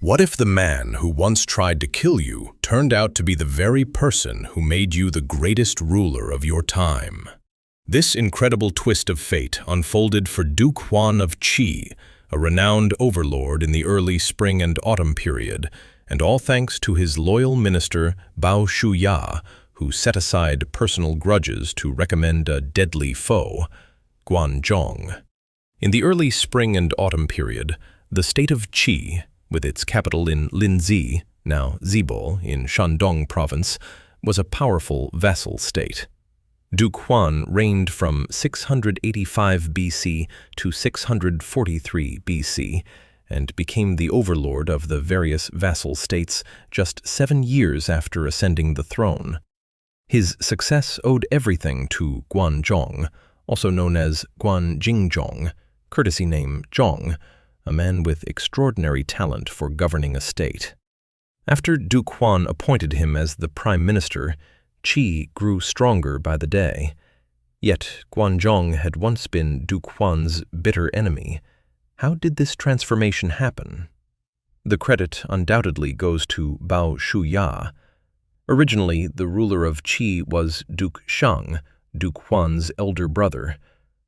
What if the man who once tried to kill you turned out to be the very person who made you the greatest ruler of your time? This incredible twist of fate unfolded for Duke Huan of Qi, a renowned overlord in the early spring and autumn period, and all thanks to his loyal minister Bao Shuya, who set aside personal grudges to recommend a deadly foe, Guan Zhong. In the early spring and autumn period, the state of Qi, with its capital in Linzi, now Zibo, in Shandong province, was a powerful vassal state. Duke Huan reigned from 685 BC to 643 BC and became the overlord of the various vassal states just 7 years after ascending the throne. His success owed everything to Guan Zhong, also known as Guan Jingjong, courtesy name Zhong, a man with extraordinary talent for governing a state. After Duke Huan appointed him as the prime minister, Qi grew stronger by the day. Yet Guan Zhong had once been Duke Huan's bitter enemy. How did this transformation happen? The credit undoubtedly goes to Bao Shuya. Originally, the ruler of Qi was Duke Xiang, Duke Huan's elder brother.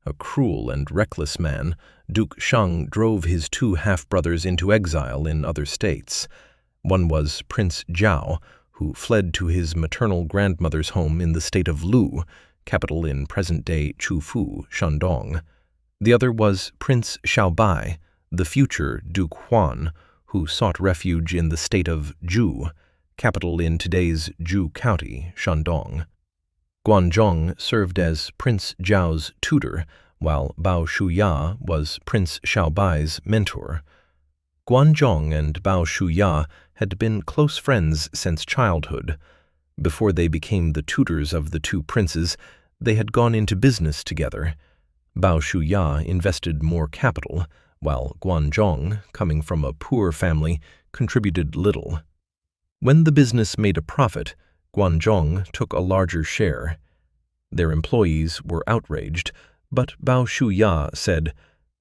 A cruel and reckless man, Duke Xiang drove his 2 half-brothers into exile in other states. One was Prince Jiao, who fled to his maternal grandmother's home in the state of Lu, capital in present-day Chufu, Shandong. The other was Prince Xiaobai, the future Duke Huan, who sought refuge in the state of Zhu, capital in today's Zhu County, Shandong. Guan Zhong served as Prince Jiao's tutor, while Bao Shuya was Prince Xiaobai's mentor. Guan Zhong and Bao Shuya had been close friends since childhood. Before they became the tutors of the 2 princes, they had gone into business together. Bao Shuya invested more capital, while Guan Zhong, coming from a poor family, contributed little. When the business made a profit, Guan Zhong took a larger share. Their employees were outraged, but Bao Shuya said,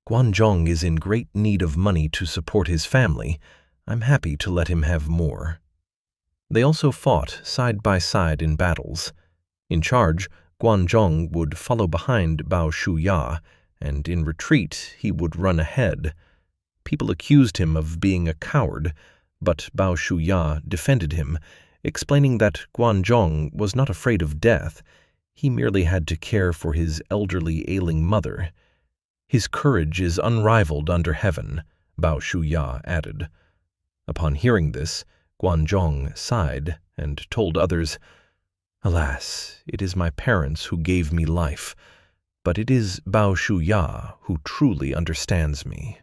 "Guan Zhong is in great need of money to support his family. I'm happy to let him have more." They also fought side by side in battles. In charge, Guan Zhong would follow behind Bao Shuya, and in retreat he would run ahead. People accused him of being a coward, but Bao Shuya defended him, explaining that Guan Zhong was not afraid of death. He merely had to care for his elderly ailing mother. "His courage is unrivaled under heaven," Bao Shuya added. Upon hearing this, Guan Zhong sighed and told others, "Alas, it is my parents who gave me life, but it is Bao Shuya who truly understands me."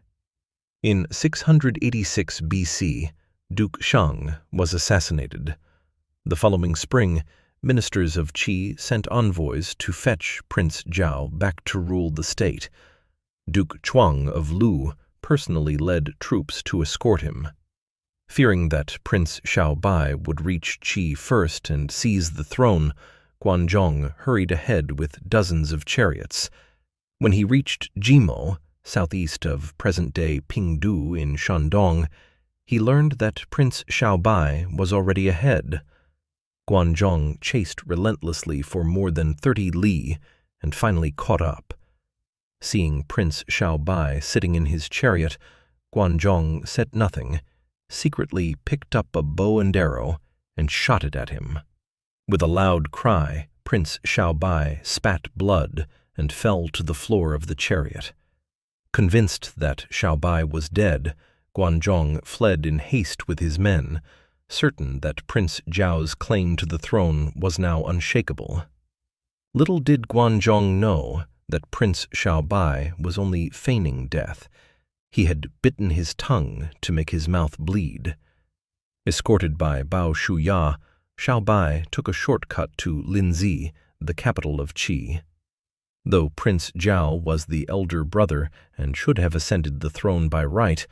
In 686 BC, Duke Xiang was assassinated. The following spring, ministers of Qi sent envoys to fetch Prince Jiao back to rule the state. Duke Chuang of Lu personally led troops to escort him. Fearing that Prince Xiaobai would reach Qi first and seize the throne, Guan Zhong hurried ahead with dozens of chariots. When he reached Jimo, southeast of present-day Pingdu in Shandong, he learned that Prince Xiaobai was already ahead. Guan Zhong chased relentlessly for more than 30 li and finally caught up. Seeing Prince Xiaobai sitting in his chariot, Guan Zhong said nothing, secretly picked up a bow and arrow and shot it at him. With a loud cry, Prince Xiaobai spat blood and fell to the floor of the chariot. Convinced that Xiaobai was dead, Guan Zhong fled in haste with his men, certain that Prince Jiao's claim to the throne was now unshakable. Little did Guan Zhong know that Prince Xiaobai was only feigning death. He had bitten his tongue to make his mouth bleed. Escorted by Bao Shuya, Xiaobai took a shortcut to Linzi, the capital of Qi. Though Prince Jiao was the elder brother and should have ascended the throne by right,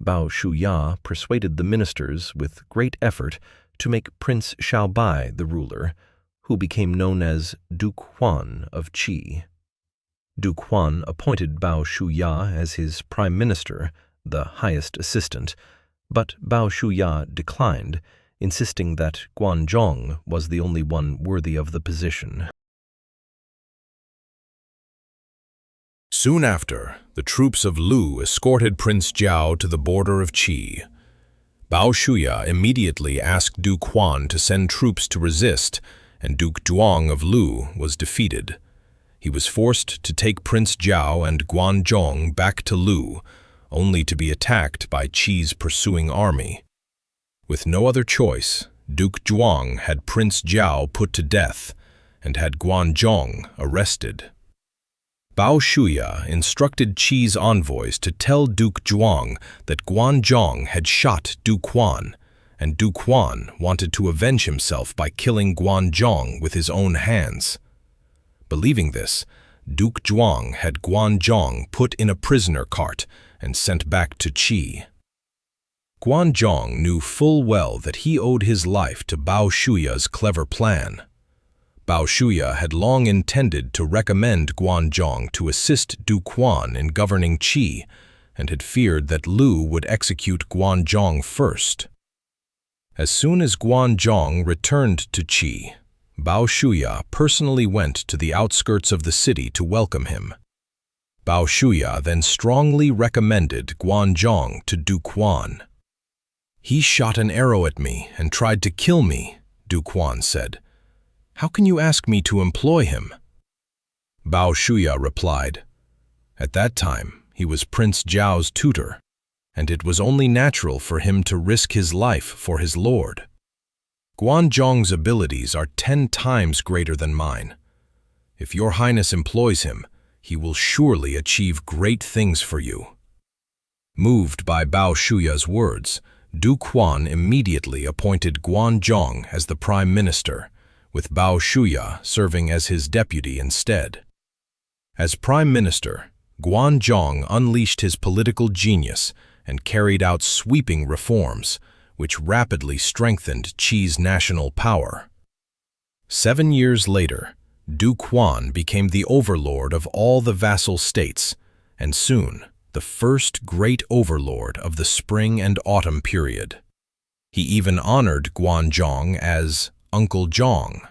Bao Shuya persuaded the ministers with great effort to make Prince Xiaobai the ruler, who became known as Duke Huan of Qi. Duke Huan appointed Bao Shuya as his prime minister, the highest assistant, But Bao Shuya declined, insisting that Guan Zhong was the only one worthy of the position. Soon after, the troops of Lu escorted Prince Jiao to the border of Qi. Bao Shuya immediately asked Duke Huan to send troops to resist, and Duke Zhong of Lu was defeated. He was forced to take Prince Jiao and Guan Zhong back to Lu, only to be attacked by Qi's pursuing army. With no other choice, Duke Zhong had Prince Jiao put to death and had Guan Zhong arrested. Bao Shuya instructed Qi's envoys to tell Duke Zhong that Guan Zhong had shot Duke Huan, and Duke Huan wanted to avenge himself by killing Guan Zhong with his own hands. Believing this, Duke Zhong had Guan Zhong put in a prisoner cart and sent back to Qi. Guan Zhong knew full well that he owed his life to Bao Shuya's clever plan. Bao Shuya had long intended to recommend Guan Zhong to assist Duke Huan in governing Qi, and had feared that Lu would execute Guan Zhong first. As soon as Guan Zhong returned to Qi, Bao Shuya personally went to the outskirts of the city to welcome him. Bao Shuya then strongly recommended Guan Zhong to Duke Huan. "He shot an arrow at me and tried to kill me," Duke Huan said. "How can you ask me to employ him?" Bao Shuya replied, "At that time, he was Prince Jiao's tutor, and it was only natural for him to risk his life for his lord. Guan Zhong's abilities are 10 times greater than mine. If your highness employs him, he will surely achieve great things for you." Moved by Bao Shuya's words, Duke Huan immediately appointed Guan Zhong as the prime minister, with Bao Shuya serving as his deputy instead. As prime minister, Guan Zhong unleashed his political genius and carried out sweeping reforms, which rapidly strengthened Qi's national power. 7 years later, Duke Huan became the overlord of all the vassal states, and soon the first great overlord of the spring and autumn period. He even honored Guan Zhong as Uncle Zhong.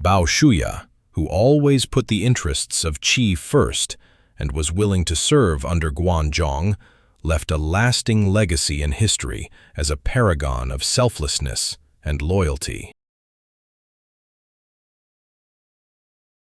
Bao Shuya, who always put the interests of Qi first and was willing to serve under Guan Zhong, left a lasting legacy in history as a paragon of selflessness and loyalty.